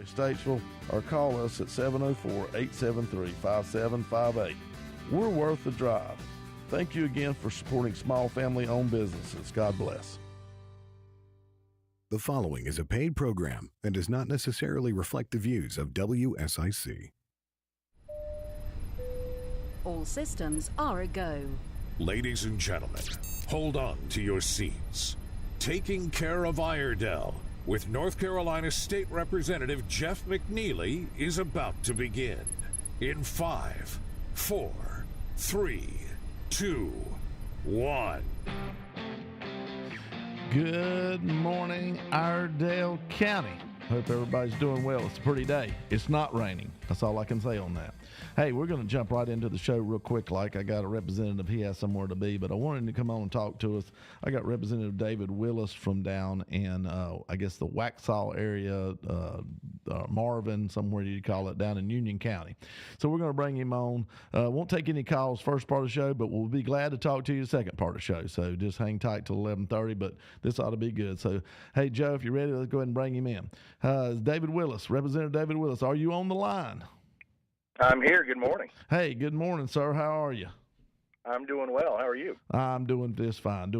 Statesville, or call us at 704-873-5758. We're worth the drive. Thank you again for supporting small family-owned businesses. God bless. The following is a paid program and does not necessarily reflect the views of WSIC. All systems are a go. Ladies and gentlemen, hold on to your seats. Taking Care of Iredell with North Carolina State Representative Jeff McNeely is about to begin. In 5, 4, 3, 2, 1. Good morning, Iredell County. Hope everybody's doing well. It's a pretty day. It's not raining. That's all I can say on that. Hey, we're going to jump right into the show real quick. Like I got a representative, he has somewhere to be, but I wanted him to come on and talk to us. I got Representative David Willis from down in, I guess, the Waxhaw area, Marvin, somewhere you call it, down in Union County. So we're going to bring him on. Won't take any calls first part of the show, but we'll be glad to talk to you the second part of the show. So just hang tight till 11:30, but this ought to be good. So, hey, Joe, if you're ready, let's go ahead and bring him in. David Willis, Representative David Willis, are you on the line? I'm here. Good morning. Hey, good morning, sir. How are you? I'm doing well. How are you? I'm doing just fine.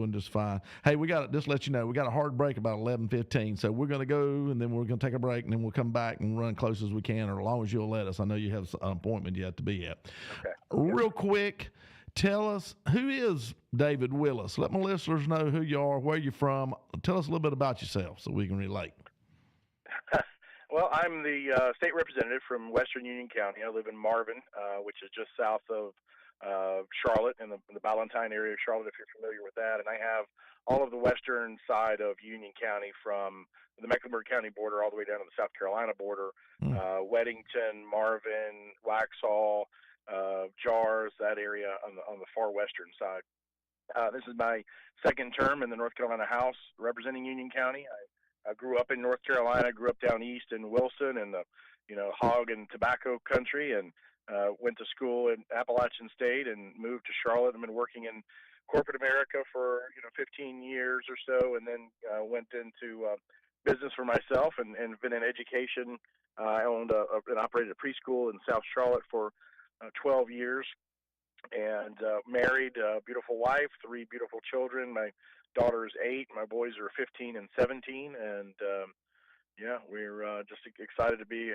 Hey, we got to just let you know, we got a hard break about 11:15, so we're going to go, and then we're going to take a break, and then we'll come back and run close as we can, or as long as you'll let us. I know you have an appointment you have to be at. Okay. Real quick, tell us, who is David Willis? Let my listeners know who you are, where you're from. Tell us a little bit about yourself so we can relate. Well, I'm the state representative from Western Union County. I live in Marvin, which is just south of Charlotte, in the Ballantine area of Charlotte, if you're familiar with that. And I have all of the western side of Union County, from the Mecklenburg County border all the way down to the South Carolina border, Weddington, Marvin, Waxhaw, Jars, that area on the far western side. This is my second term in the North Carolina House representing Union County. I grew up in North Carolina, grew up down east in Wilson in the, hog and tobacco country, and went to school in Appalachian State and moved to Charlotte. I've been working in corporate America for, 15 years or so, and then went into business for myself and been in education. I owned and operated a preschool in South Charlotte for 12 years, and married a beautiful wife, 3 beautiful children. My daughter is 8. My boys are 15 and 17, and we're just excited to be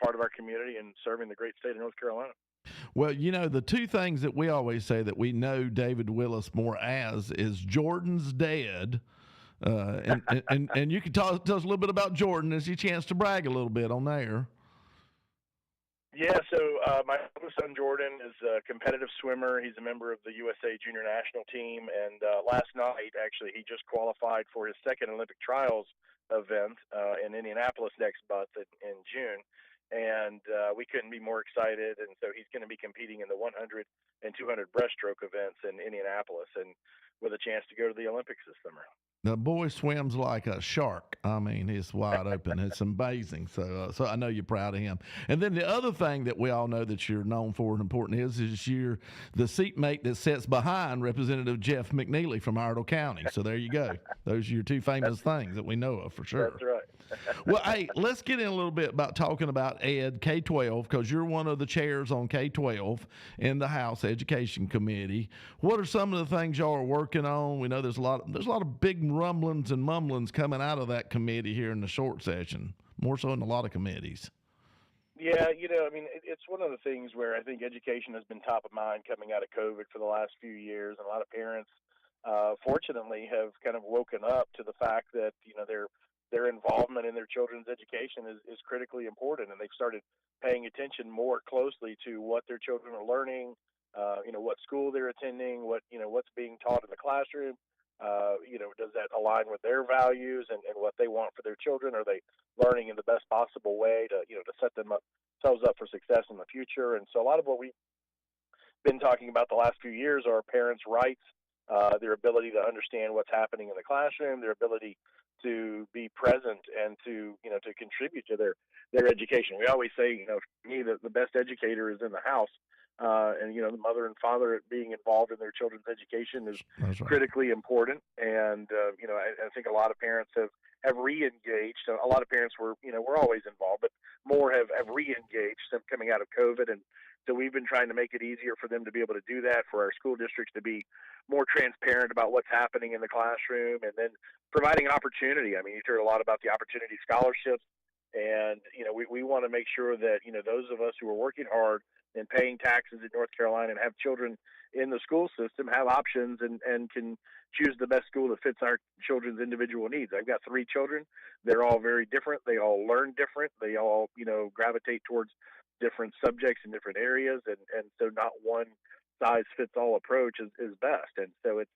part of our community and serving the great state of North Carolina. Well, the two things that we always say that we know David Willis more as is Jordan's dad, and you can tell us a little bit about Jordan. There's a chance to brag a little bit on there. Yeah, so my oldest son, Jordan, is a competitive swimmer. He's a member of the USA Junior National Team, and last night, actually, he just qualified for his second Olympic trials event in Indianapolis next month in June, and we couldn't be more excited. And so he's going to be competing in the 100 and 200 breaststroke events in Indianapolis, and with a chance to go to the Olympics this summer. The boy swims like a shark. I mean, he's wide open. It's amazing. So I know you're proud of him. And then the other thing that we all know that you're known for and important is you're the seatmate that sits behind Representative Jeff McNeely from Iredell County. So there you go. Those are your two famous things that we know of for sure. That's right. Well, hey, let's get in a little bit about talking about Ed K-12, because you're one of the chairs on K-12 in the House Education Committee. What are some of the things y'all are working on? We know there's a lot of big rumblings and mumblings coming out of that committee here in the short session, more so than a lot of committees. Yeah, it's one of the things where I think education has been top of mind coming out of COVID for the last few years, and a lot of parents, fortunately, have kind of woken up to the fact that their involvement in their children's education is critically important, and they've started paying attention more closely to what their children are learning, what school they're attending, what's being taught in the classroom. Does that align with their values and what they want for their children? Are they learning in the best possible way to set themselves up for success in the future? And so a lot of what we've been talking about the last few years are parents' rights, their ability to understand what's happening in the classroom, their ability to be present and to contribute to their education. We always say, for me, the best educator is in the house. and the mother and father being involved in their children's education is That's right. critically important. And I think a lot of parents have re-engaged. A lot of parents were always involved, but more have re-engaged since coming out of COVID. And so we've been trying to make it easier for them to be able to do that, for our school districts to be more transparent about what's happening in the classroom, and then providing an opportunity. I mean, you heard a lot about the opportunity scholarships, and we want to make sure that those of us who are working hard and paying taxes in North Carolina and have children in the school system have options and can choose the best school that fits our children's individual needs. I've got 3 children. They're all very different. They all learn different. They all gravitate towards different subjects in different areas, and so not one size fits all approach is best. And so it's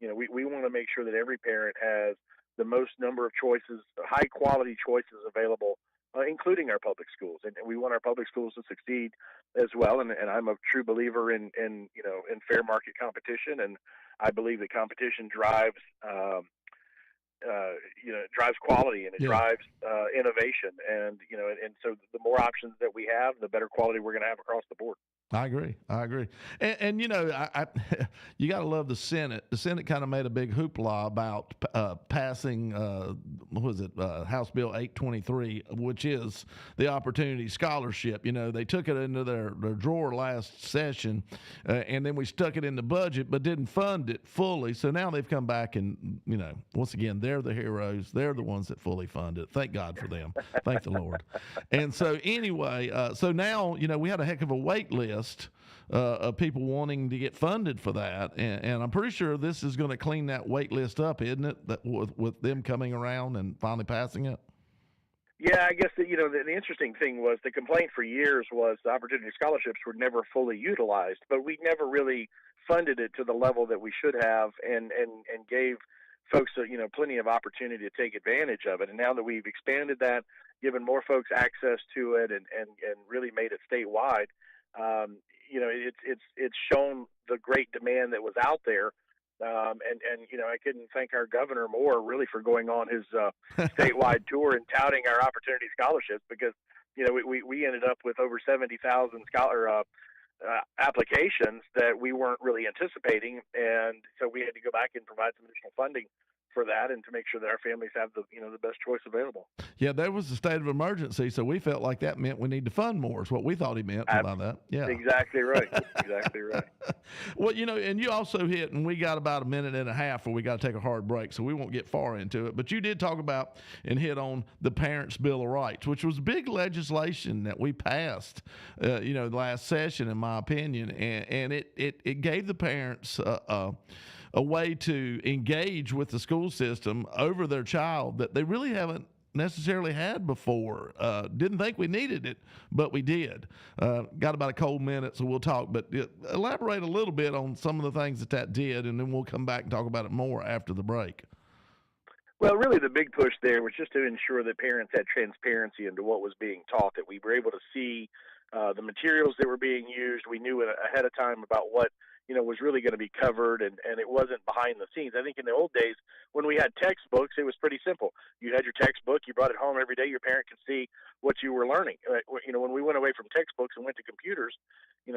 we want to make sure that every parent has the most number of choices, high quality choices available, including our public schools. And we want our public schools to succeed as well. And I'm a true believer in fair market competition. And I believe that competition drives drives quality, and it drives innovation. And so the more options that we have, the better quality we're going to have across the board. I agree. And I you got to love the Senate. The Senate kind of made a big hoopla about passing, House Bill 823, which is the Opportunity Scholarship. They took it into their drawer last session, and then we stuck it in the budget, but didn't fund it fully. So now they've come back and, once again, they're the heroes. They're the ones that fully fund it. Thank God for them. Thank the Lord. And so anyway, so now, we had a heck of a wait list of people wanting to get funded for that, and I'm pretty sure this is going to clean that wait list up, isn't it? That with them coming around and finally passing it. Yeah, I guess the interesting thing was the complaint for years was the opportunity scholarships were never fully utilized, but we never really funded it to the level that we should have, and gave folks plenty of opportunity to take advantage of it. And now that we've expanded that, given more folks access to it, and really made it statewide. It's shown the great demand that was out there, and I couldn't thank our governor more really for going on his statewide tour and touting our opportunity scholarships, because we ended up with over 70,000 applications that we weren't really anticipating, and so we had to go back and provide some additional funding for that, and to make sure that our families have the best choice available. Yeah, there was a state of emergency, so we felt like that meant we need to fund more. Is what we thought he meant by that. Yeah, exactly right. Exactly right. Well, and you also hit, and we got about a minute and a half where we got to take a hard break, so we won't get far into it. But you did talk about and hit on the Parents' Bill of Rights, which was big legislation that we passed, last session, in my opinion, and it gave the parents a way to engage with the school system over their child that they really haven't necessarily had before. Didn't think we needed it, but we did. Got about a cold minute, so we'll talk, but elaborate a little bit on some of the things that did, and then we'll come back and talk about it more after the break. Well, really the big push there was just to ensure that parents had transparency into what was being taught, that we were able to see the materials that were being used. We knew ahead of time about what was really going to be covered, and it wasn't behind the scenes. I think in the old days, when we had textbooks, it was pretty simple. You had your textbook, you brought it home every day, your parent could see what you were learning. When we went away from textbooks and went to computers,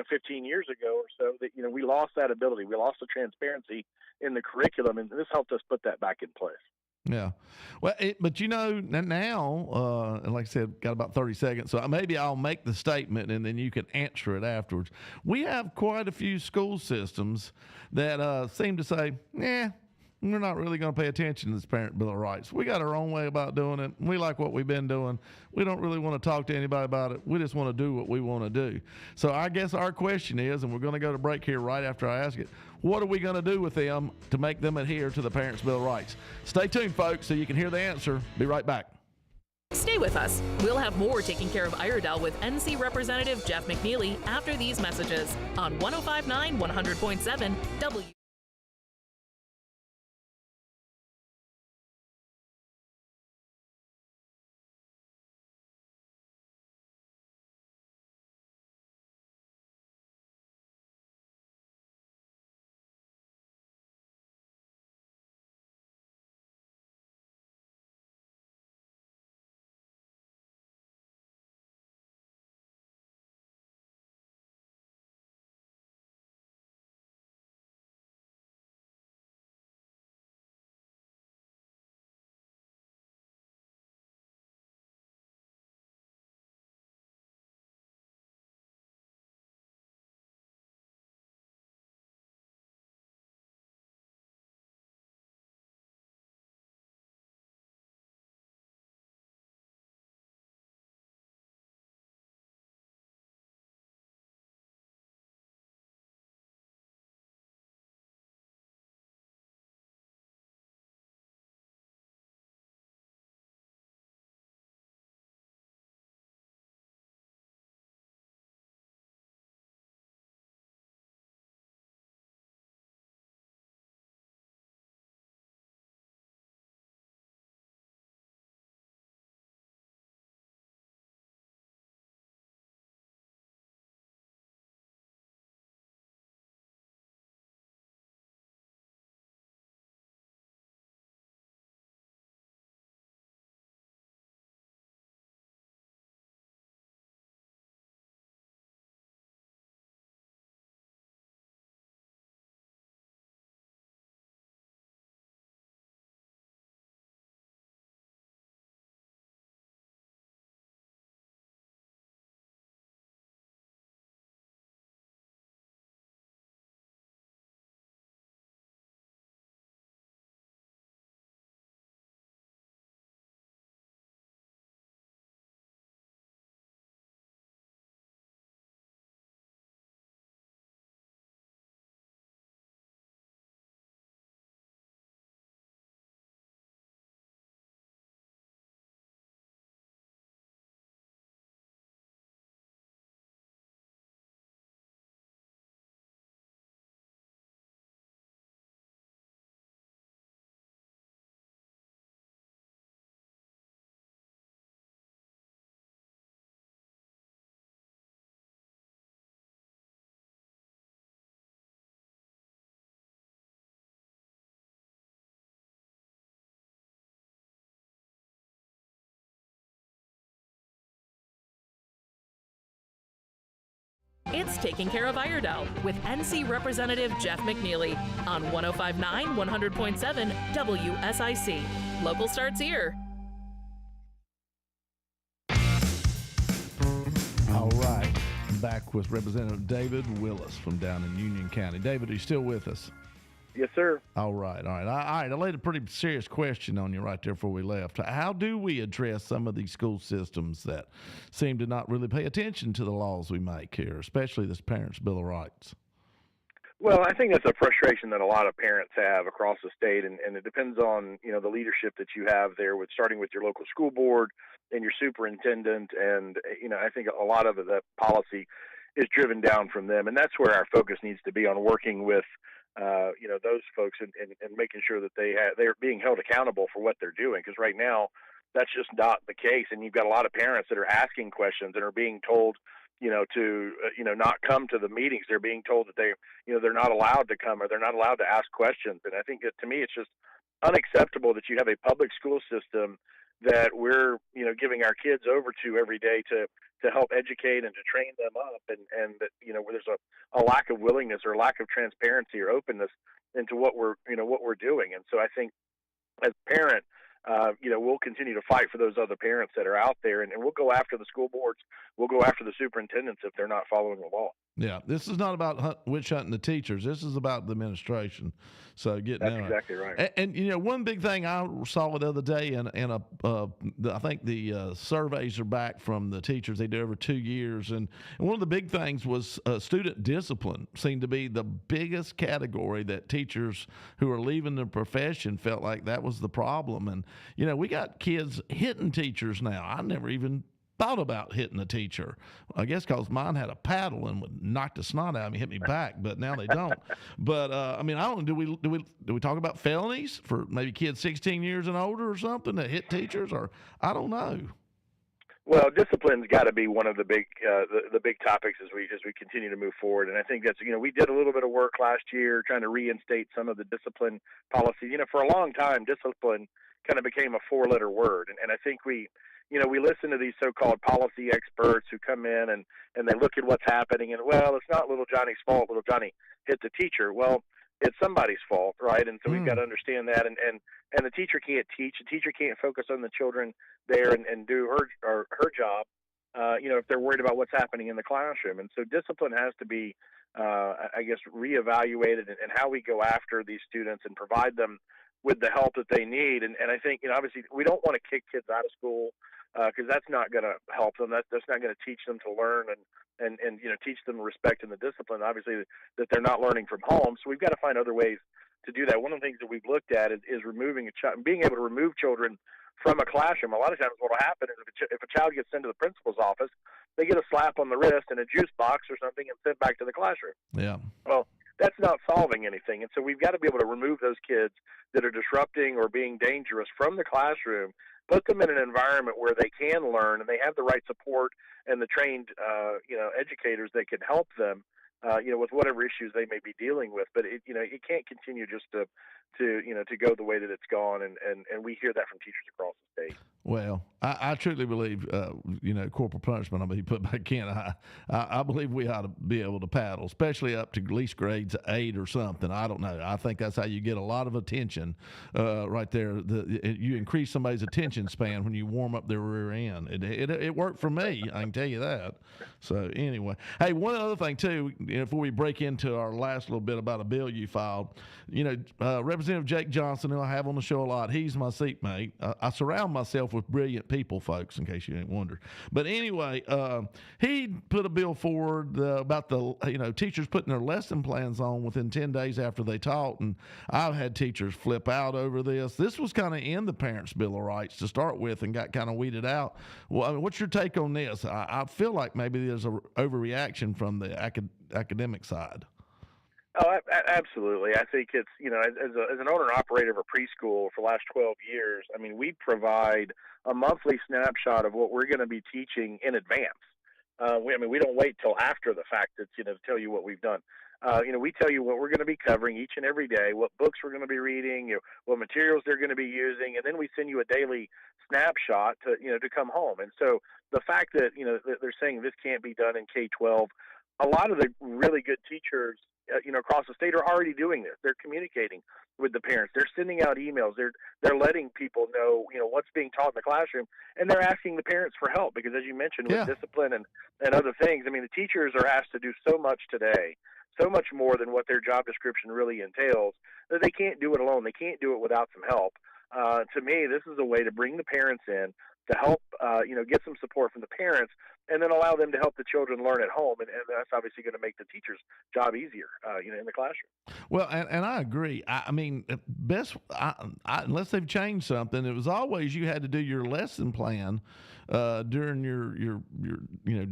15 years ago or so, that we lost that ability. We lost the transparency in the curriculum, and this helped us put that back in place. Yeah. Well, but now, and like I said, got about 30 seconds, so maybe I'll make the statement and then you can answer it afterwards. We have quite a few school systems that seem to say, we're not really going to pay attention to this Parent Bill of Rights. We got our own way about doing it. We like what we've been doing. We don't really want to talk to anybody about it. We just want to do what we want to do. So I guess our question is, and we're going to go to break here right after I ask it, what are we going to do with them to make them adhere to the Parents' Bill of Rights? Stay tuned, folks, so you can hear the answer. Be right back. Stay with us. We'll have more Taking Care of Iredell with NC Representative Jeff McNeely after these messages on 105.9, 100.7 W. It's Taking Care of Iredell with NC Representative Jeff McNeely on 1059 100.7 WSIC. Local starts here. All right. Back with Representative David Willis from down in Union County. David, are you still with us? Yes, sir. All right. I laid a pretty serious question on you right there before we left. How do we address some of these school systems that seem to not really pay attention to the laws we make here, especially this Parents' Bill of Rights? Well, I think that's a frustration that a lot of parents have across the state, and it depends on, the leadership that you have there, with starting with your local school board and your superintendent, and, I think a lot of that policy is driven down from them, and that's where our focus needs to be, on working with those folks and making sure that they're being held accountable for what they're doing. Because right now, that's just not the case. And you've got a lot of parents that are asking questions and are being told, to not come to the meetings. They're being told that they're not allowed to come, or they're not allowed to ask questions. And I think that, to me, it's just unacceptable that you have a public school system that we're, giving our kids over to every day to help educate and to train them up, and that, where there's a lack of willingness or lack of transparency or openness into what we're doing. And so I think, as a parent, we'll continue to fight for those other parents that are out there, and we'll go after the school boards, we'll go after the superintendents if they're not following the law. Yeah, this is not about witch hunting the teachers. This is about the administration. So That's exactly right. And one big thing I saw the other day, I think the surveys are back from the teachers. They do every 2 years, and one of the big things was student discipline seemed to be the biggest category that teachers who are leaving the profession felt like that was the problem. And we got kids hitting teachers now. I never even thought about hitting a teacher. I guess because mine had a paddle and would knock the snot out of me, hit me back, but now they don't. But I don't know. Do we talk about felonies for maybe kids 16 years and older or something that hit teachers, or I don't know. Well, discipline's got to be one of the big the big topics as we continue to move forward. And I think that's we did a little bit of work last year trying to reinstate some of the discipline policies. For a long time, discipline kind of became a 4-letter word, and I think we listen to these so-called policy experts who come in and they look at what's happening, and, well, it's not little Johnny's fault. Little Johnny hit the teacher. Well, it's somebody's fault, right? And so we've got to understand that. And the teacher can't teach. The teacher can't focus on the children there and do her job, if they're worried about what's happening in the classroom. And so discipline has to be, reevaluated, and how we go after these students and provide them with the help that they need. And I think, obviously, we don't want to kick kids out of school, because that's not going to help them. That's not going to teach them to learn and teach them respect and the discipline, obviously, that they're not learning from home. So we've got to find other ways to do that. One of the things that we've looked at is removing being able to remove children from a classroom. A lot of times what will happen is if a child gets into the principal's office, they get a slap on the wrist and a juice box or something and sent back to the classroom. Yeah. Well, that's not solving anything. And so we've got to be able to remove those kids that are disrupting or being dangerous from the classroom, put them in an environment where they can learn and they have the right support and the trained, educators that can help them, with whatever issues they may be dealing with. But it can't continue just to go the way that it's gone. And we hear that from teachers across the state. Well, I truly believe, corporal punishment ought to be put back in. I believe we ought to be able to paddle, especially up to at least grades 8 or something. I don't know. I think that's how you get a lot of attention right there. You increase somebody's attention span when you warm up their rear end. It worked for me, I can tell you that. So anyway, hey, one other thing too, before we break into our last little bit about a bill you filed, Representative Jake Johnson, who I have on the show a lot, he's my seatmate. I surround myself with brilliant people, folks, in case you ain't wondered. But anyway, he put a bill forward about the teachers putting their lesson plans on within 10 days after they taught, and I've had teachers flip out over this. This was kind of in the Parents' Bill of Rights to start with and got kind of weeded out. Well, what's your take on this? I feel like maybe there's an overreaction from the academic side. Oh, absolutely. I think it's, as an owner and operator of a preschool for the last 12 years, we provide a monthly snapshot of what we're going to be teaching in advance. We don't wait till after the fact to tell you what we've done. We tell you what we're going to be covering each and every day, what books we're going to be reading, what materials they're going to be using, and then we send you a daily snapshot to come home. And so the fact that, they're saying this can't be done in K-12, a lot of the really good teachers, across the state are already doing this. They're communicating with the parents. They're sending out emails. They're letting people know, what's being taught in the classroom, and they're asking the parents for help because, as you mentioned, with discipline and other things, I mean, the teachers are asked to do so much today, so much more than what their job description really entails, that they can't do it alone. They can't do it without some help. To me, this is a way to bring the parents in to help, get some support from the parents, and then allow them to help the children learn at home, and that's obviously going to make the teacher's job easier, in the classroom. Well, and I agree. I mean, unless they've changed something, it was always you had to do your lesson plan during your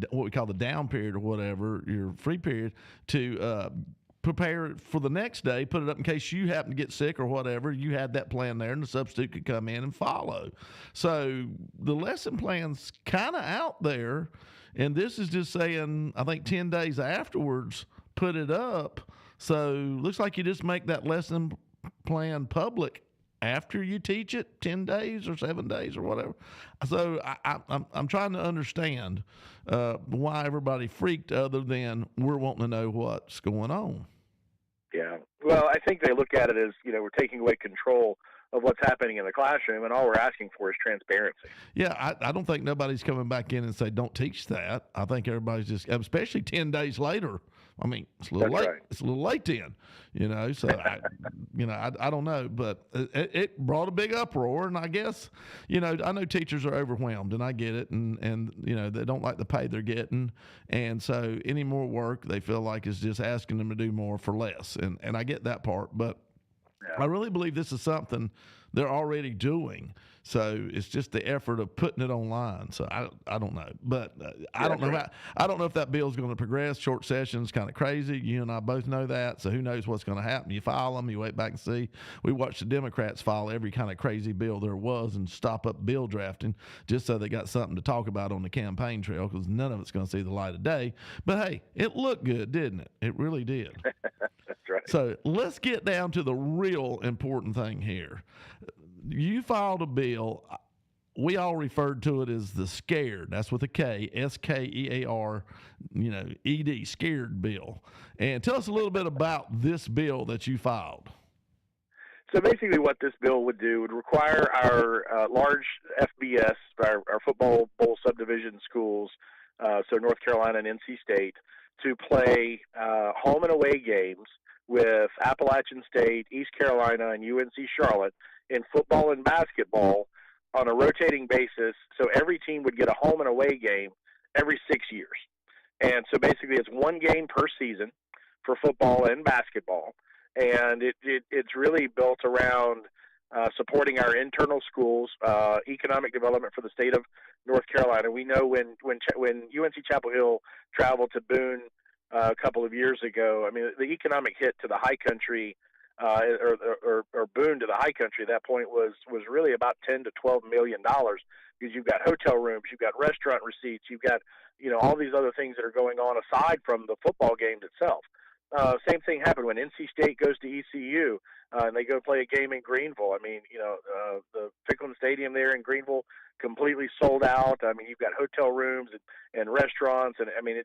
what we call the down period or whatever, your free period, to prepare for the next day, put it up in case you happen to get sick or whatever. You had that plan there, and the substitute could come in and follow. So the lesson plan's kind of out there, and this is just saying, I think 10 days afterwards, put it up. So looks like you just make that lesson plan public after you teach it, 10 days or 7 days or whatever. So I'm trying to understand why everybody freaked, other than we're wanting to know what's going on. Yeah. Well, I think they look at it as, we're taking away control of what's happening in the classroom, and all we're asking for is transparency. Yeah, I don't think nobody's coming back in and say, don't teach that. I think everybody's just, especially 10 days later. I mean, it's a little That's late. right. It's a little late then, so I don't know, but it brought a big uproar, and I guess, I know teachers are overwhelmed, and I get it, and they don't like the pay they're getting, and so any more work they feel like is just asking them to do more for less, and I get that part, but I really believe this is something they're already doing. So it's just the effort of putting it online. So I don't know, but I don't know. I don't know if that bill is going to progress. Short session's kind of crazy. You and I both know that. So who knows what's going to happen? You file them, you wait back and see. We watched the Democrats file every kind of crazy bill there was and stop up bill drafting just so they got something to talk about on the campaign trail, because none of it's going to see the light of day. But hey, it looked good, didn't it? It really did. That's right. So let's get down to the real important thing here. You filed a bill. We all referred to it as the SCARED. That's with a K, SKEAR, ED, SCARED bill. And tell us a little bit about this bill that you filed. So basically what this bill would do would require our large FBS, our football bowl subdivision schools, so North Carolina and NC State, to play home and away games with Appalachian State, East Carolina, and UNC Charlotte in football and basketball on a rotating basis. So every team would get a home and away game every 6 years. And so basically it's one game per season for football and basketball. And it's really built around supporting our internal schools, economic development for the state of North Carolina. We know when UNC Chapel Hill traveled to Boone a couple of years ago, I mean, the economic hit to the high country or Boone to the high country at that point was really about $10 to $12 million, because you've got hotel rooms, you've got restaurant receipts, you've got all these other things that are going on aside from the football games itself. Same thing happened when NC State goes to ECU and they go play a game in Greenville. I mean, the Ficklin Stadium there in Greenville completely sold out. I mean, you've got hotel rooms and restaurants, and I mean,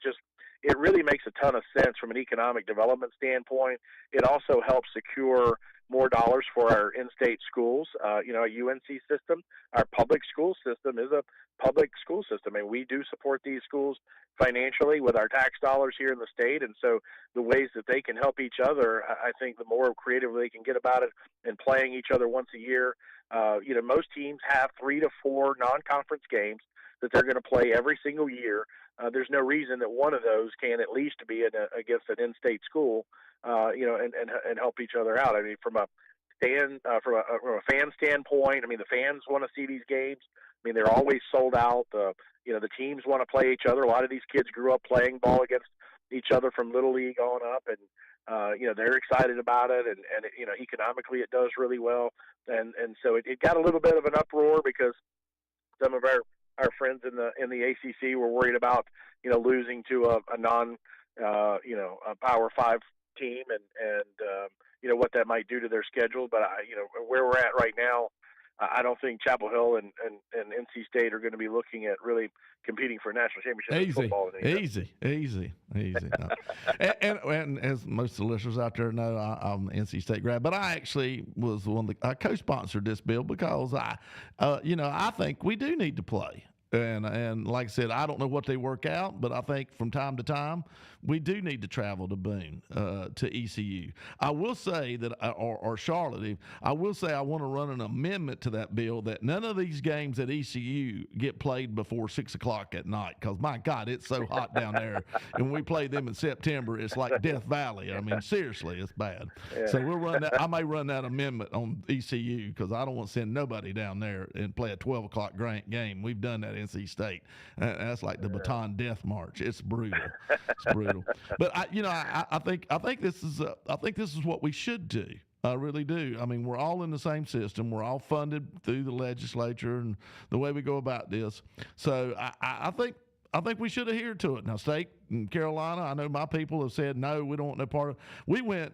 it really makes a ton of sense from an economic development standpoint. It also helps secure more dollars for our in-state schools. A UNC system, our public school system is a public school system, and we do support these schools financially with our tax dollars here in the state. And so the ways that they can help each other, I think the more creatively they can get about it and playing each other once a year. Most teams have 3 to 4 non-conference games that they're going to play every single year. There's no reason that one of those can at least be against an in-state school, and help each other out. I mean, from a fan standpoint, I mean, the fans want to see these games. I mean, they're always sold out. The teams want to play each other. A lot of these kids grew up playing ball against each other from Little League on up, and they're excited about it, and economically it does really well. And so it got a little bit of an uproar because some of our friends in the ACC were worried about losing to a non a Power 5 team, and what that might do to their schedule. But where we're at right now, I don't think Chapel Hill and NC State are going to be looking at really competing for a national championship in football. Easy. No. And as most of the listeners out there know, I'm an NC State grad, but I actually was the one that I co-sponsored this bill because I think we do need to play. And like I said, I don't know what they work out, but I think from time to time we do need to travel to Boone, to ECU. I will say that, or Charlotte. I will say I want to run an amendment to that bill that none of these games at ECU get played before 6 o'clock at night. Because my God, it's so hot down there, and when we play them in September, it's like Death Valley. I mean, seriously, it's bad. Yeah. So we'll run that. I may run that amendment on ECU because I don't want to send nobody down there and play a 12 o'clock game. We've done that at NC State. That's like the Baton Death March. It's brutal. It's brutal. But I think this is what we should do. I really do. I mean, we're all in the same system. We're all funded through the legislature and the way we go about this. So I think we should adhere to it. Now, State and Carolina, I know my people have said no, we don't want no part of. We went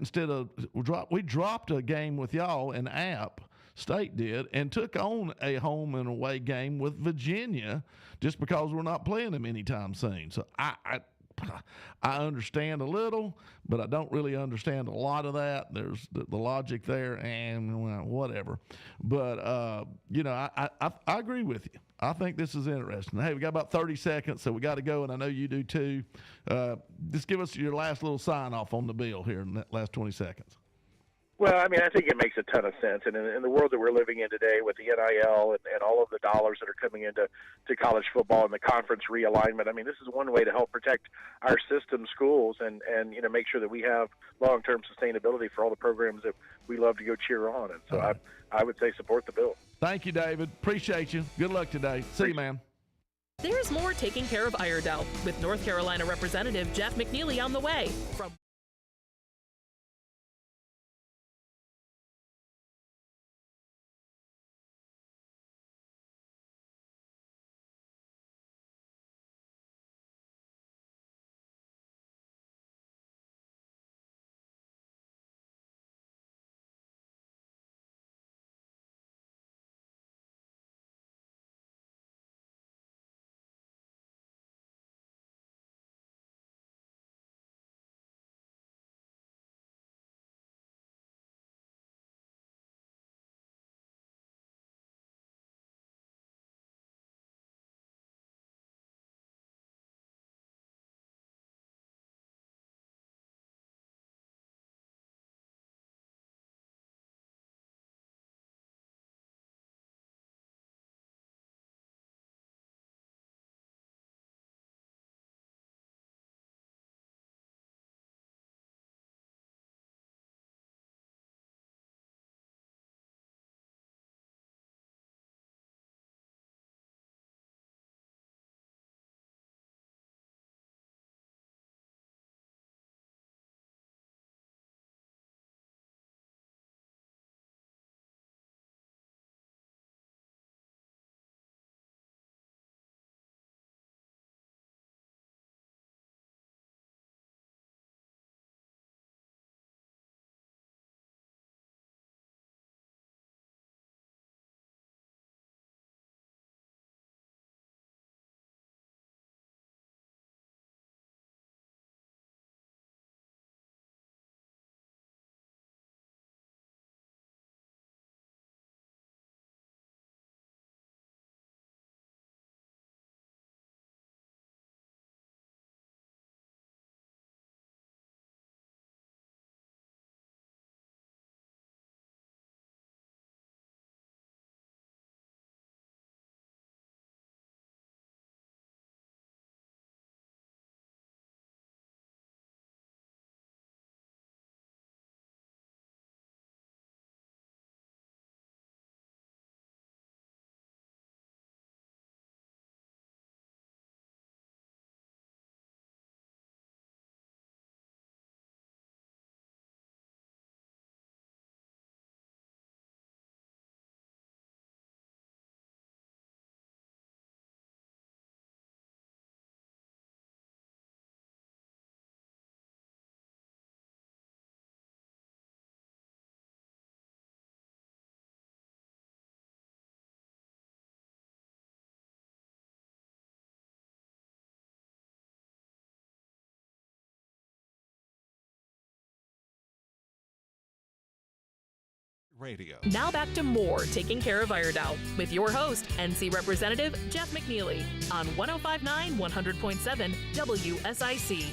we dropped a game with y'all in App. State did, and took on a home and away game with Virginia just because we're not playing them anytime soon. So I understand a little, but I don't really understand a lot of that. There's the logic there, and whatever. But I agree with you. I think this is interesting. Hey, we got about 30 seconds, so we got to go, and I know you do too. Just give us your last little sign off on the bill here in that last 20 seconds. Well, I mean, I think it makes a ton of sense. And in the world that we're living in today with the NIL and all of the dollars that are coming into college football and the conference realignment, I mean, this is one way to help protect our system schools and make sure that we have long-term sustainability for all the programs that we love to go cheer on. And so I would say support the bill. Thank you, David. Appreciate you. Good luck today. See you, man. There's more Taking Care of Iredell with North Carolina Representative Jeff McNeely on the way. From Radio. Now back to more Taking Care of Iredell with your host, NC Representative Jeff McNeely on 105.9 100.7 WSIC.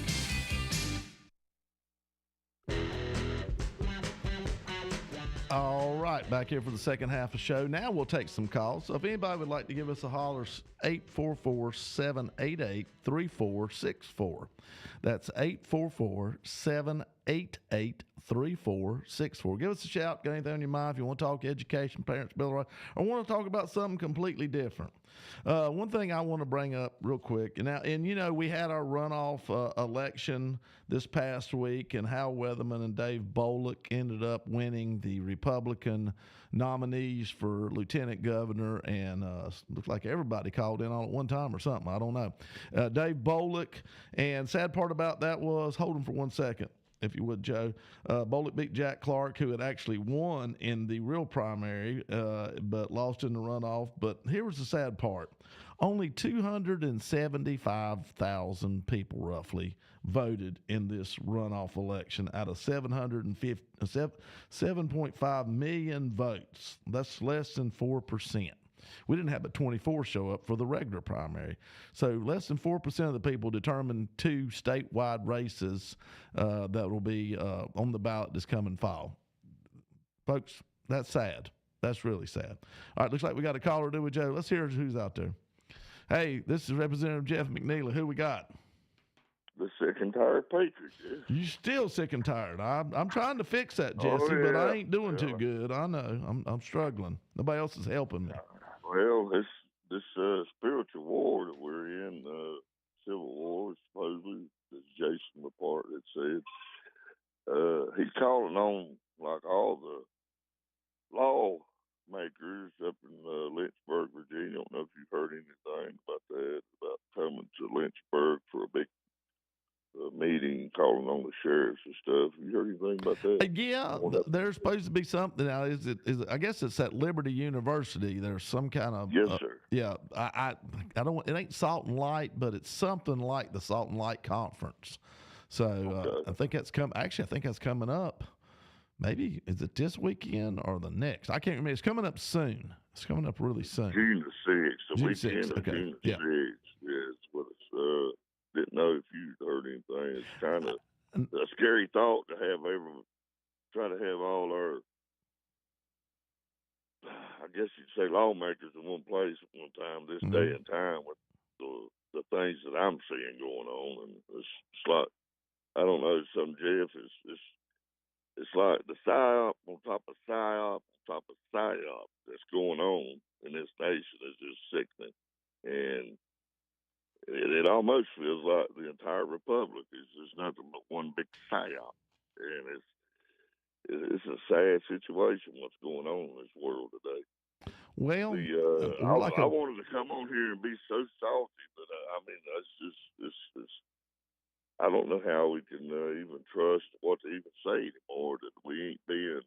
All right, back here for the second half of the show. Now we'll take some calls. So if anybody would like to give us a holler, 844-788-3464. That's 844-788-3464. Give us a shout. Got anything on your mind? If you want to talk education, parents, bill of rights, or want to talk about something completely different. One thing I want to bring up real quick, and you know, we had our runoff election this past week, and Hal Weatherman and Dave Bollick ended up winning the Republican nominees for lieutenant governor, and looks like everybody called in on at one time or something. I don't know. Dave Bollick, and sad part about that was, hold him for 1 second, if you would, Joe. Bollick beat Jack Clark, who had actually won in the real primary, but lost in the runoff. But here was the sad part. Only 275,000 people, roughly, voted in this runoff election out of 7.5 million votes. That's less than 4%. We didn't have but 24 show up for the regular primary. So less than 4% of the people determined 2 statewide races that will be on the ballot this coming fall. Folks, that's sad. That's really sad. All right, looks like we got a caller, do we, Joe? Let's hear who's out there. Hey, this is Representative Jeff McNeely. Who we got? The sick and tired Patriots. Yeah. You still sick and tired. I'm trying to fix that, Jesse, but I ain't doing too good. I know. I'm struggling. Nobody else is helping me. Well, this spiritual war that we're in, Civil War, supposedly, as Jason Report had said, he's calling on, like, all the lawmakers up in Lynchburg, Virginia. I don't know if you've heard anything about that, about coming to Lynchburg for a big meeting, calling on the sheriffs and stuff. Have you heard anything about that? Yeah, there's supposed to be something now. Is it? I guess it's at Liberty University. There's some kind of yes, sir. Yeah, I don't. It ain't Salt and Light, but it's something like the Salt and Light Conference. So Okay. I think that's Actually, I think that's coming up. Maybe is it this weekend or the next? I can't remember. It's coming up soon. It's coming up really soon. June the 6th, the June weekend 6th, of okay. June the 6th. Yeah, it's what it's. Didn't know if you'd heard anything. It's kind of a scary thought to try to have all our, I guess you'd say, lawmakers in one place at one time, this day and time, with the things that I'm seeing going on. And it's like, I don't know, something, Jeff, it's like the psyop on top of psyop on top of psyop that's going on in this nation is just sickening. And it almost feels like the entire republic is just nothing but one big psyop, and it's a sad situation what's going on in this world today. Well, I wanted to come on here and be so salty, but I mean, it's I don't know how we can even trust what to even say anymore, that we ain't being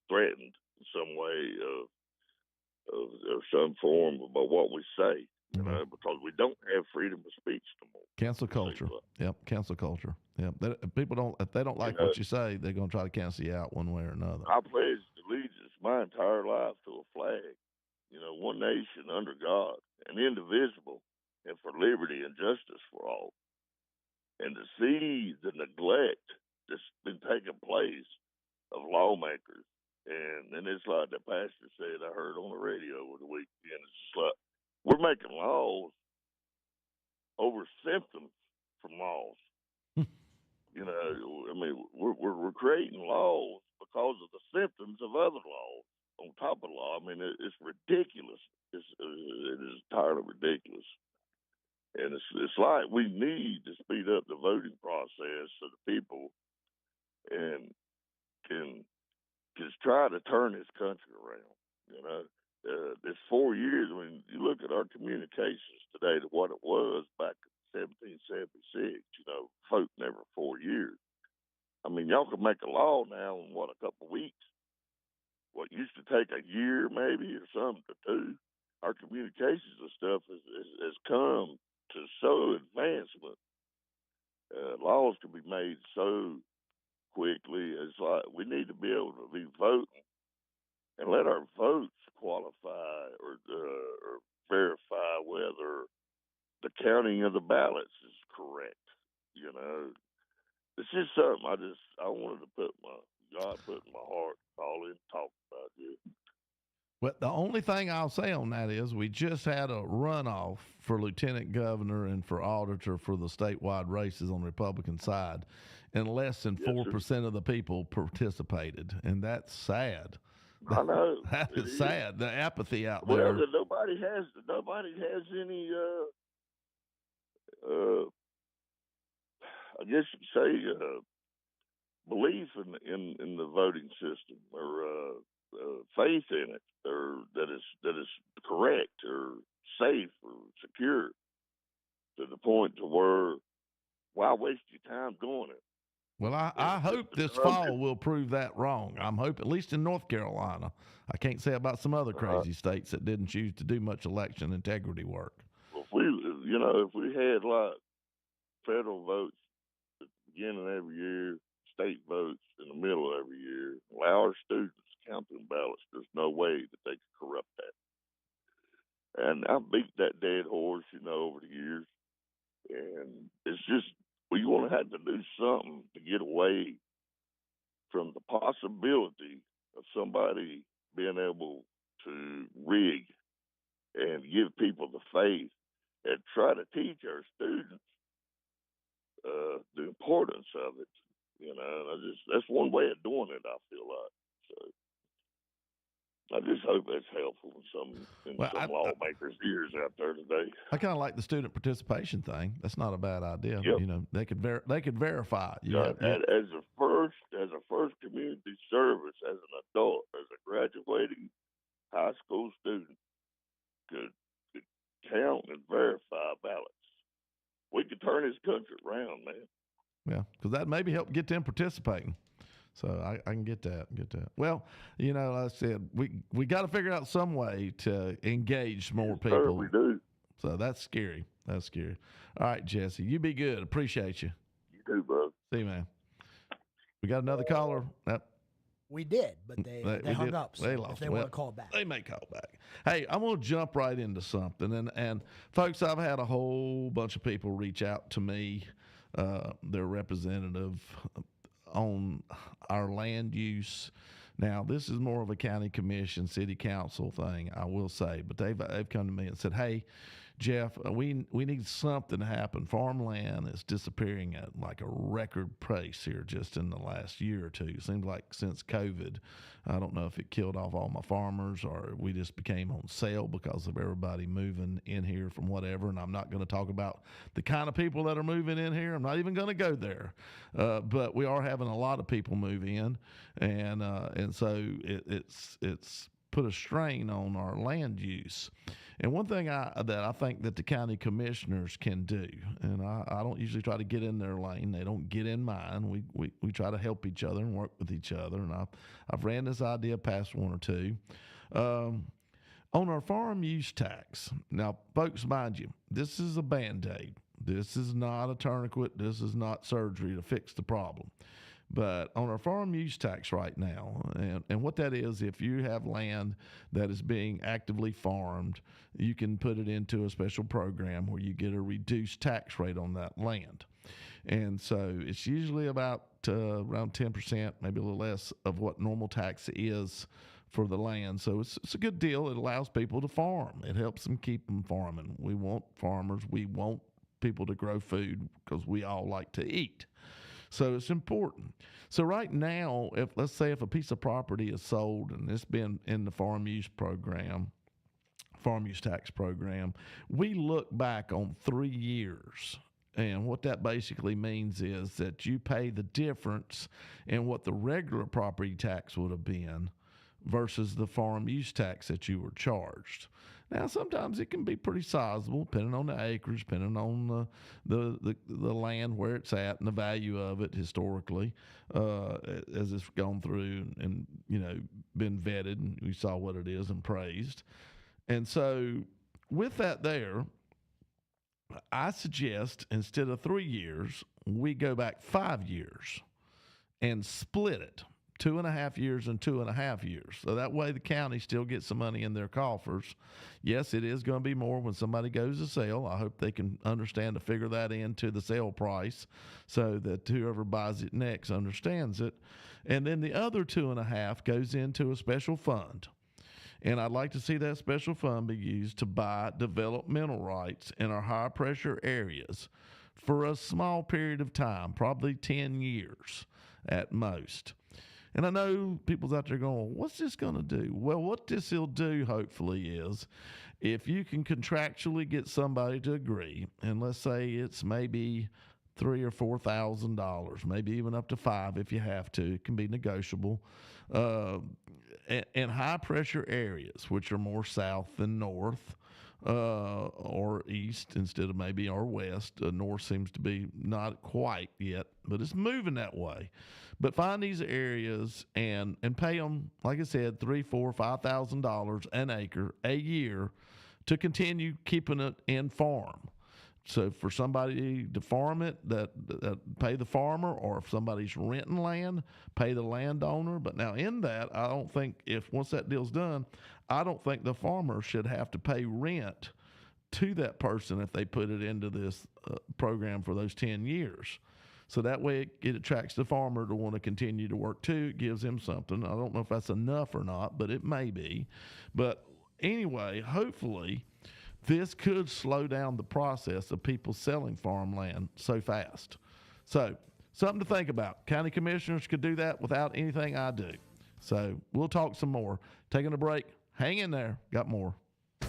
threatened in some way of some form about what we say, you know, because we don't have freedom of speech no more. Cancel culture. Yep, cancel culture. Yep. If they don't like what you say, they're going to try to cancel you out one way or another. I pledged allegiance my entire life to a flag, one nation under God and indivisible, and for liberty and justice for all. And to see the neglect that's been taking place of lawmakers, and it's like the pastor said, I heard on the radio over the weekend, it's just like we're making laws over symptoms from laws. I mean, we're creating laws because of the symptoms of other laws on top of the law. I mean, it's ridiculous. It is entirely ridiculous. And it's like we need to speed up the voting process so the people and can just try to turn this country around. This 4 years, I mean, you look at our communications today to what it was back in 1776, voting every 4 years. I mean, y'all can make a law now in, a couple of weeks. What used to take a year maybe or something to do, our communications and stuff has come to so advancement. Laws can be made so quickly. It's like we need to be able to be voting and let our votes qualify or verify whether the counting of the ballots is correct. You know, it's just something I wanted to put in my heart, call in, talk about it. Well, the only thing I'll say on that is we just had a runoff for lieutenant governor and for auditor for the statewide races on the Republican side, and less than 4% of the people participated, and that's sad. I know That is sad. The apathy out well, there. nobody has any. I guess you'd say belief in the voting system or faith in it, or that is correct or safe or secure to the point to where why waste your time doing it? Well, I hope this fall will prove that wrong. I'm hoping, at least in North Carolina. I can't say about some other crazy states that didn't choose to do much election integrity work. Well, if we had like federal votes at the beginning of every year, state votes in the middle of every year, allow our students to count them ballots, there's no way that they could corrupt that. And I beat that dead horse, over the years. And it's just, we want to have to do something to get away from the possibility of somebody being able to rig and give people the faith and try to teach our students the importance of it. That's one way of doing it, I feel like. So I just hope that's helpful in some lawmakers' ears out there today. I kind of like the student participation thing. That's not a bad idea. Yep. They could verify. As a first community service, as an adult, as a graduating high school student, could count and verify ballots. We could turn this country around, man. Yeah, because that maybe help get them participating. So I can get that. Well, like I said, we got to figure out some way to engage more people. Sir, we do. So that's scary. All right, Jesse, you be good. Appreciate you. You too, bro. See you, man. We got another caller. We did, but they hung up. So they lost. If they want to call back, they may call back. Hey, I'm going to jump right into something. And folks, I've had a whole bunch of people reach out to me, their representative, on our land use. Now, this is more of a county commission, city council thing, I will say, but they've come to me and said, hey, Jeff, we need something to happen. Farmland is disappearing at like a record pace here just in the last year or two. It seems like since COVID, I don't know if it killed off all my farmers or we just became on sale because of everybody moving in here from whatever. And I'm not going to talk about the kind of people that are moving in here. I'm not even going to go there. But we are having a lot of people move in, and so it's put a strain on our land use. And one thing that I think that the county commissioners can do, and I don't usually try to get in their lane. They don't get in mine. We try to help each other and work with each other. And I've ran this idea past one or two. On our farm use tax. Now, folks, mind you, this is a Band-Aid. This is not a tourniquet. This is not surgery to fix the problem. But on our farm use tax right now, and what that is, if you have land that is being actively farmed, you can put it into a special program where you get a reduced tax rate on that land. And so it's usually about around 10%, maybe a little less of what normal tax is for the land. So it's a good deal. It allows people to farm. It helps them keep them farming. We want farmers. We want people to grow food because we all like to eat. So it's important. So right now, let's say if a piece of property is sold and it's been in the farm use tax program, we look back on 3 years. And what that basically means is that you pay the difference in what the regular property tax would have been versus the farm use tax that you were charged. Now, sometimes it can be pretty sizable, depending on the acres, depending on the land where it's at and the value of it historically, as it's gone through and been vetted and we saw what it is and praised. And so, with that there, I suggest instead of 3 years, we go back 5 years. and split it 2.5 years and 2.5 years. So that way the county still gets some money in their coffers. Yes, it is going to be more when somebody goes to sell. I hope they can understand to figure that into the sale price so that whoever buys it next understands it. And then the other 2.5 goes into a special fund. And I'd like to see that special fund be used to buy developmental rights in our high pressure areas for a small period of time, probably 10 years at most. And I know people's out there going, what's this going to do? Well, what this will do, hopefully, is if you can contractually get somebody to agree, and let's say it's maybe $3,000 or $4,000, maybe even up to $5,000 if you have to. It can be negotiable. In high pressure areas, which are more south than north, or east instead of maybe or west. North seems to be not quite yet, but it's moving that way. But find these areas and pay them, like I said, $3,000, $4,000, $5,000 an acre a year to continue keeping it in farm. So for somebody to farm it, that pay the farmer, or if somebody's renting land, pay the landowner. But now in that, I don't think once that deal's done, I don't think the farmer should have to pay rent to that person if they put it into this program for those 10 years. So that way it attracts the farmer to want to continue to work too. It gives him something. I don't know if that's enough or not, but it may be. But anyway, hopefully this could slow down the process of people selling farmland so fast. So something to think about. County commissioners could do that without anything I do. So we'll talk some more. Taking a break. Hang in there. Got more.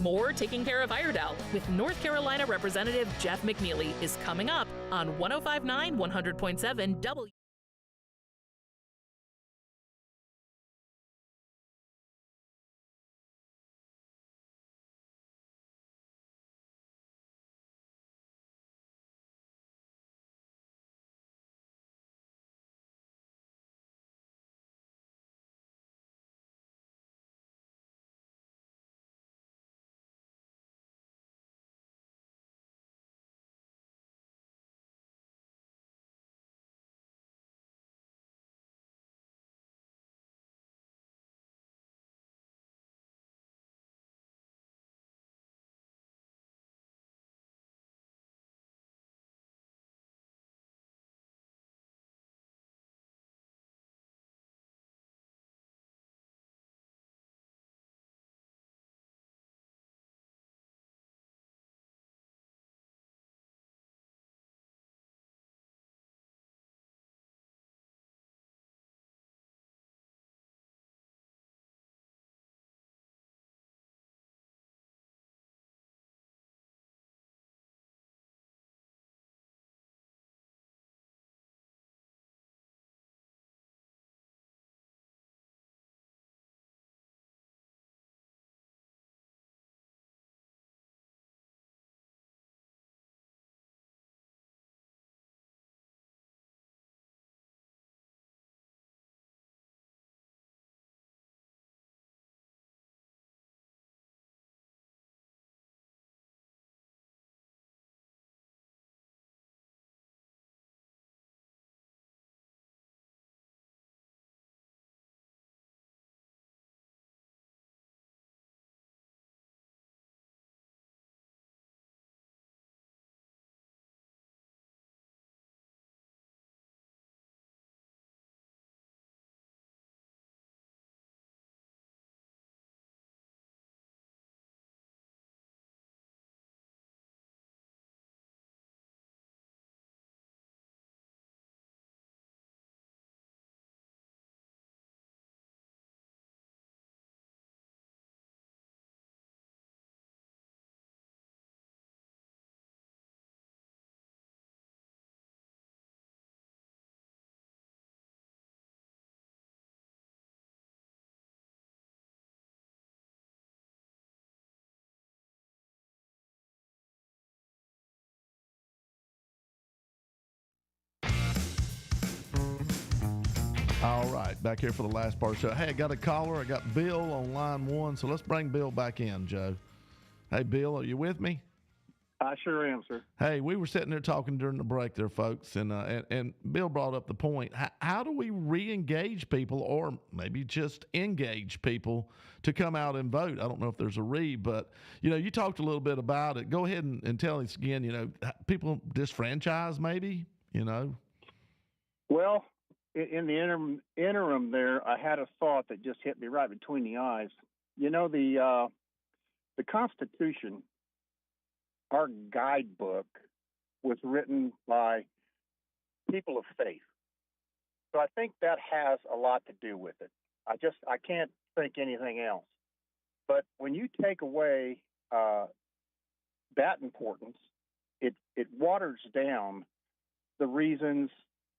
More Taking Care of Iredell with North Carolina Representative Jeff McNeely is coming up on 105.9 100.7 W. All right, back here for the last part of the show. Hey, I got a caller. I got Bill on line 1, so let's bring Bill back in, Joe. Hey, Bill, are you with me? I sure am, sir. Hey, we were sitting there talking during the break there, folks, and Bill brought up the point. How do we re-engage people, or maybe just engage people to come out and vote? I don't know if there's a but, you talked a little bit about it. Go ahead and tell us again, people disfranchised maybe, Well, in the interim there, I had a thought that just hit me right between the eyes. The Constitution, our guidebook, was written by people of faith. So I think that has a lot to do with it. I can't think anything else. But when you take away that importance, it waters down the reasons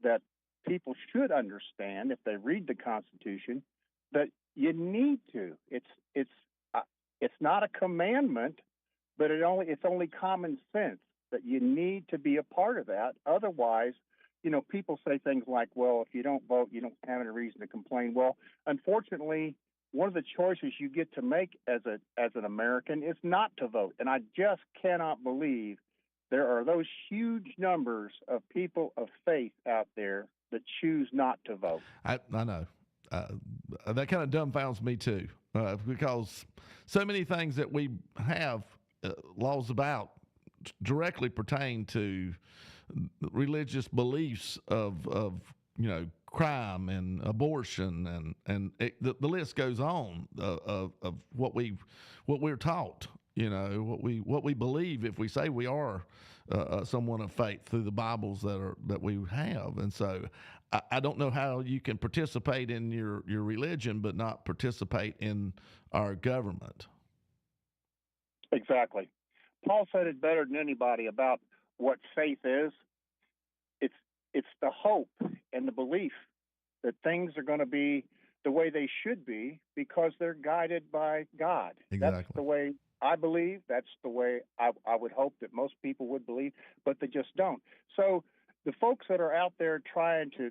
that people should understand if they read the Constitution that you need to. It's not a commandment, but it's only common sense that you need to be a part of that. Otherwise, people say things like, well, if you don't vote, you don't have any reason to complain. Well, unfortunately, one of the choices you get to make as an American is not to vote. And I just cannot believe there are those huge numbers of people of faith out there that choose not to vote. I know. That kind of dumbfounds me too, because so many things that we have laws about directly pertain to religious beliefs of crime and abortion and the list goes on of what we're taught, what we believe if we say we are someone of faith through the Bibles that we have. And so I don't know how you can participate in your religion but not participate in our government. Exactly. Paul said it better than anybody about what faith is. It's the hope and the belief that things are going to be the way they should be because they're guided by God. Exactly. That's the way I believe. That's the way I would hope that most people would believe, but they just don't. So the folks that are out there trying to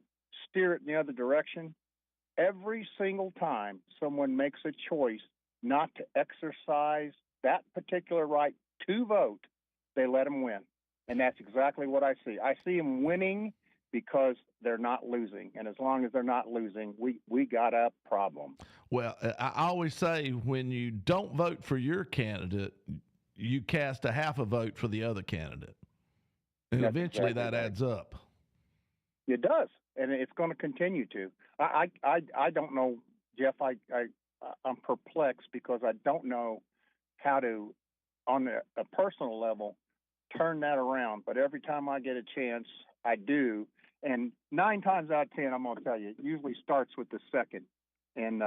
steer it in the other direction, every single time someone makes a choice not to exercise that particular right to vote, they let them win. And that's exactly what I see. I see them winning because they're not losing. And as long as they're not losing, we got a problem. Well, I always say when you don't vote for your candidate, you cast a half a vote for the other candidate. And that's eventually exactly that right. Adds up. It does. And it's going to continue to. I don't know, Jeff. I'm perplexed because I don't know how to, on a personal level, turn that around. But every time I get a chance, I do. And 9 times out of 10, I'm going to tell you, it usually starts with the second. And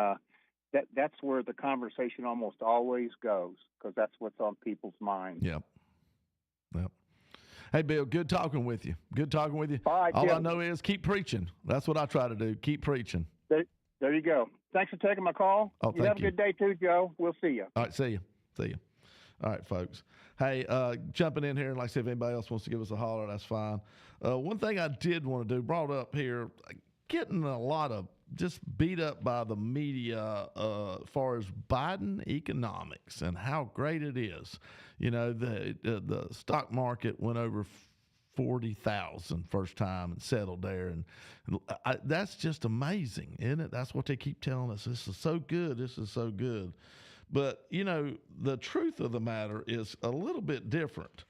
that's where the conversation almost always goes because that's what's on people's minds. Yep. Hey, Bill, good talking with you. All I know is keep preaching. That's what I try to do. Keep preaching. There you go. Thanks for taking my call. Oh, you have a good day too, Joe. We'll see you. All right, see you. All right, folks. Hey, jumping in here, and like I said, if anybody else wants to give us a holler, that's fine. One thing I did want to do, brought up here, getting a lot of just beat up by the media as far as Biden economics and how great it is. The stock market went over 40,000 first time and settled there, and that's just amazing, isn't it? That's what they keep telling us. This is so good. But, the truth of the matter is a little bit different.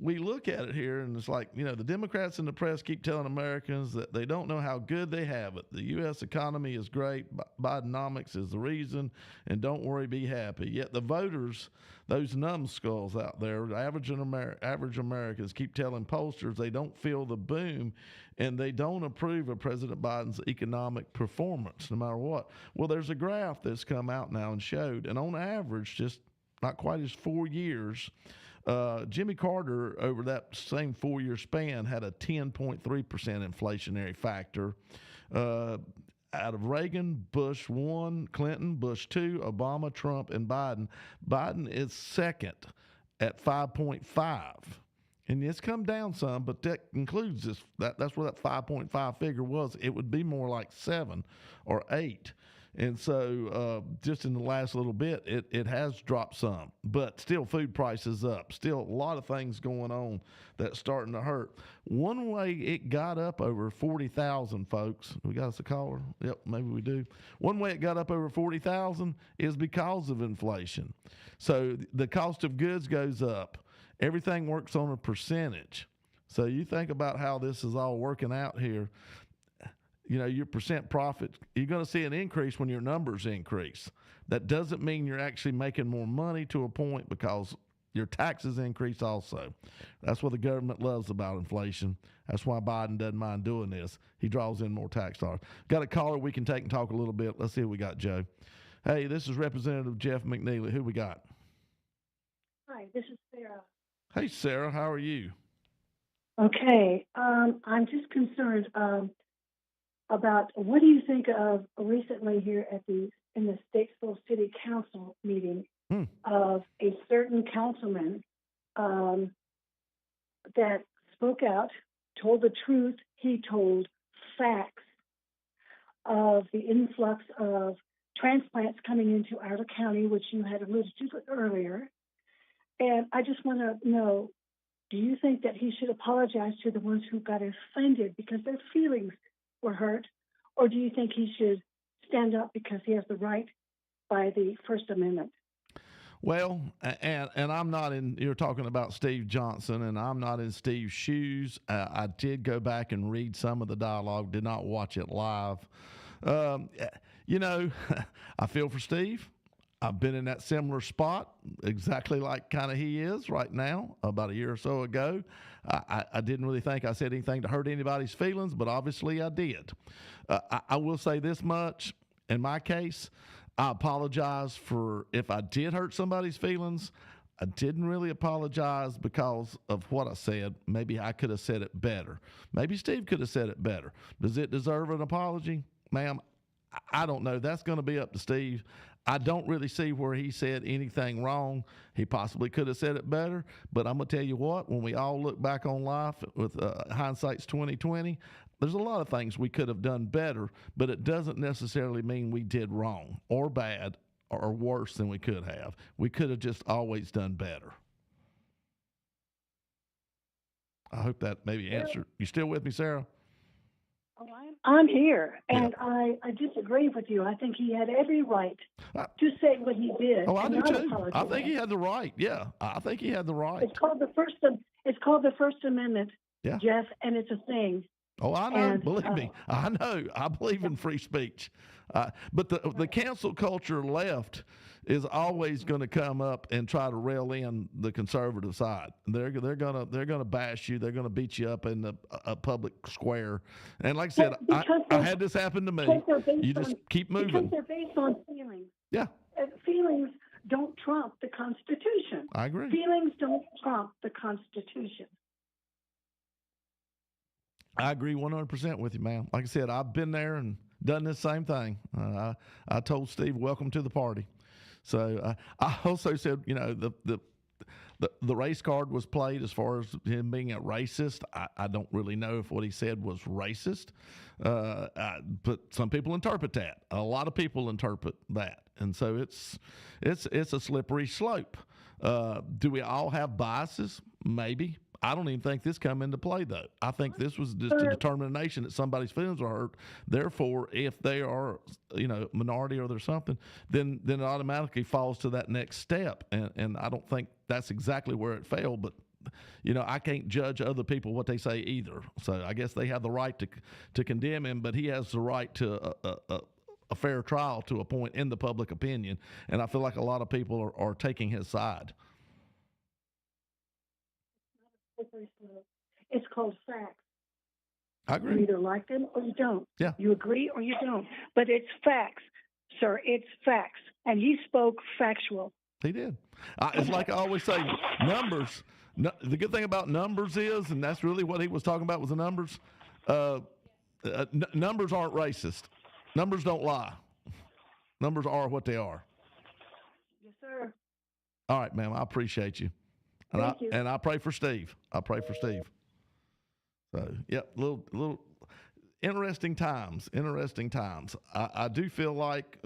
We look at it here, and it's like, the Democrats and the press keep telling Americans that they don't know how good they have it. The U.S. economy is great. Bidenomics is the reason, and don't worry, be happy. Yet the voters, those numbskulls out there, average Americans, keep telling pollsters they don't feel the boom, and they don't approve of President Biden's economic performance, no matter what. Well, there's a graph that's come out now and showed, and on average, just not quite as 4 years, Jimmy Carter, over that same 4-year span, had a 10.3% inflationary factor. Out of Reagan, Bush 1, Clinton, Bush 2, Obama, Trump, and Biden. Biden is second at 5.5. And it's come down some, but that includes this. That's where that 5.5 figure was. It would be more like 7 or 8. And so just in the last little bit, it has dropped some. But still, food prices up. Still a lot of things going on that's starting to hurt. One way it got up over 40,000, folks. We got us a caller? Yep, maybe we do. One way it got up over 40,000 is because of inflation. So the cost of goods goes up. Everything works on a percentage. So you think about how this is all working out here. You know, your percent profit, you're going to see an increase when your numbers increase. That doesn't mean you're actually making more money to a point, because your taxes increase also. That's what the government loves about inflation. That's why Biden doesn't mind doing this. He draws in more tax dollars. Got a caller we can take and talk a little bit. Let's see what we got, Joe. Hey, this is Representative Jeff McNeely. Who we got? Hi, this is Sarah. Hey, Sarah, how are you? Okay, I'm just concerned about what do you think of recently here in the Statesville City Council meeting of a certain councilman that spoke out, told the truth. He told facts of the influx of transplants coming into Iredell County, which you had alluded to earlier. And I just want to know, do you think that he should apologize to the ones who got offended because their feelings were hurt? Or do you think he should stand up because he has the right by the First Amendment? Well, and I'm not in, you're talking about Steve Johnson, and I'm not in Steve's shoes. I did go back and read some of the dialogue, did not watch it live. You know, I feel for Steve. I've been in that similar spot, exactly like kind of he is right now, about a year or so ago. I didn't really think I said anything to hurt anybody's feelings, but obviously I did. I will say this much. In my case, I apologize for if I did hurt somebody's feelings. I didn't really apologize because of what I said. Maybe I could have said it better. Maybe Steve could have said it better. Does it deserve an apology? Ma'am, I don't know. That's going to be up to Steve. I don't really see where he said anything wrong. He possibly could have said it better, but I'm going to tell you what, when we all look back on life with hindsight's 2020, there's a lot of things we could have done better, but it doesn't necessarily mean we did wrong or bad or worse than we could have. We could have just always done better. I hope that maybe answered. You still with me, Sarah? I'm here, and I disagree with you. I think he had every right to say what he did. Oh, I do too. Apologize. I think he had the right. Yeah, I think he had the right. It's called the First Amendment, yeah. Jeff, and it's a thing. Oh, I know. Believe me, I know. I believe in free speech, but the cancel culture left is always going to come up and try to rail in the conservative side. They're gonna bash you. They're gonna beat you up in a public square. And like I said, I had this happen to me. You just keep moving. Because they're based on feelings. Yeah. Feelings don't trump the Constitution. I agree. Feelings don't trump the Constitution. I agree 100% with you, ma'am. Like I said, I've been there and done this same thing. I told Steve, welcome to the party. So I also said, you know, the race card was played as far as him being a racist. I don't really know if what he said was racist, but some people interpret that. A lot of people interpret that, and so it's a slippery slope. Do we all have biases? Maybe. I don't even think this come into play, though. I think this was just a determination that somebody's feelings are hurt. Therefore, if they are, you know, minority or there's something, then it automatically falls to that next step. And I don't think that's exactly where it fell. But, you know, I can't judge other people what they say either. So I guess they have the right to condemn him, but he has the right to a fair trial to a point in the public opinion. And I feel like a lot of people are taking his side. It's called facts. I agree. You either like them or you don't. Yeah. You agree or you don't. But it's facts, sir. It's facts. And he spoke factual. He did. It's like I always say, numbers. The good thing about numbers is, and that's really what he was talking about was the numbers, numbers aren't racist. Numbers don't lie. Numbers are what they are. Yes, sir. All right, ma'am. I appreciate you. Thank you. And I pray for Steve. I pray for Steve. So, yep, little. interesting times. I do feel like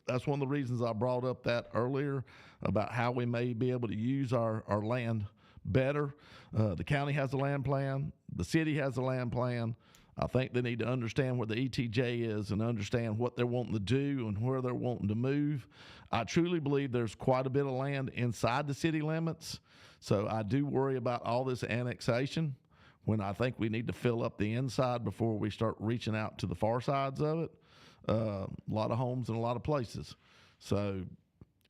that's one of the reasons I brought up that earlier about how we may be able to use our land better. The county has a land plan. The city has a land plan. I think they need to understand where the ETJ is and understand what they're wanting to do and where they're wanting to move. I truly believe there's quite a bit of land inside the city limits, so I do worry about all this annexation when I think we need to fill up the inside before we start reaching out to the far sides of it. A lot of homes in a lot of places. So,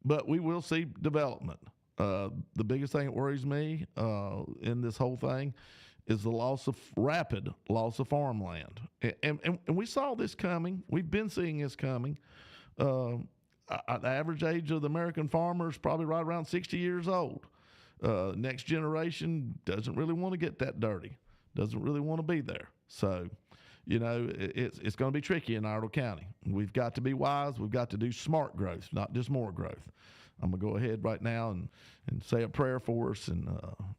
but we will see development. The biggest thing that worries me in this whole thing is the rapid loss of farmland. And we saw this coming. We've been seeing this coming. The average age of the American farmer is probably right around 60 years old. Next generation doesn't really want to get that dirty, doesn't really want to be there. So, it's going to be tricky in Iredell County. We've got to be wise. We've got to do smart growth, not just more growth. I'm going to go ahead right now and say a prayer for us and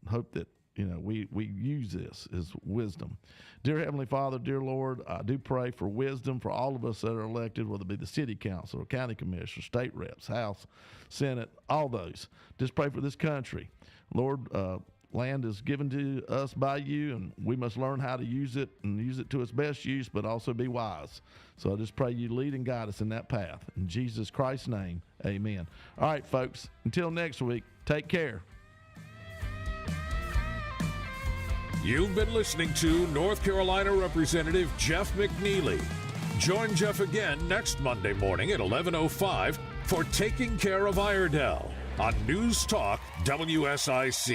hope that we use this as wisdom. Dear Heavenly Father, dear Lord, I do pray for wisdom for all of us that are elected, whether it be the city council or county commissioner, state reps, House, Senate, all those. Just pray for this country. Lord, land is given to us by you, and we must learn how to use it and use it to its best use, but also be wise. So I just pray you lead and guide us in that path. In Jesus Christ's name, amen. All right, folks, until next week, take care. You've been listening to North Carolina Representative Jeff McNeely. Join Jeff again next Monday morning at 11:05 for Taking Care of Iredell on News Talk WSIC.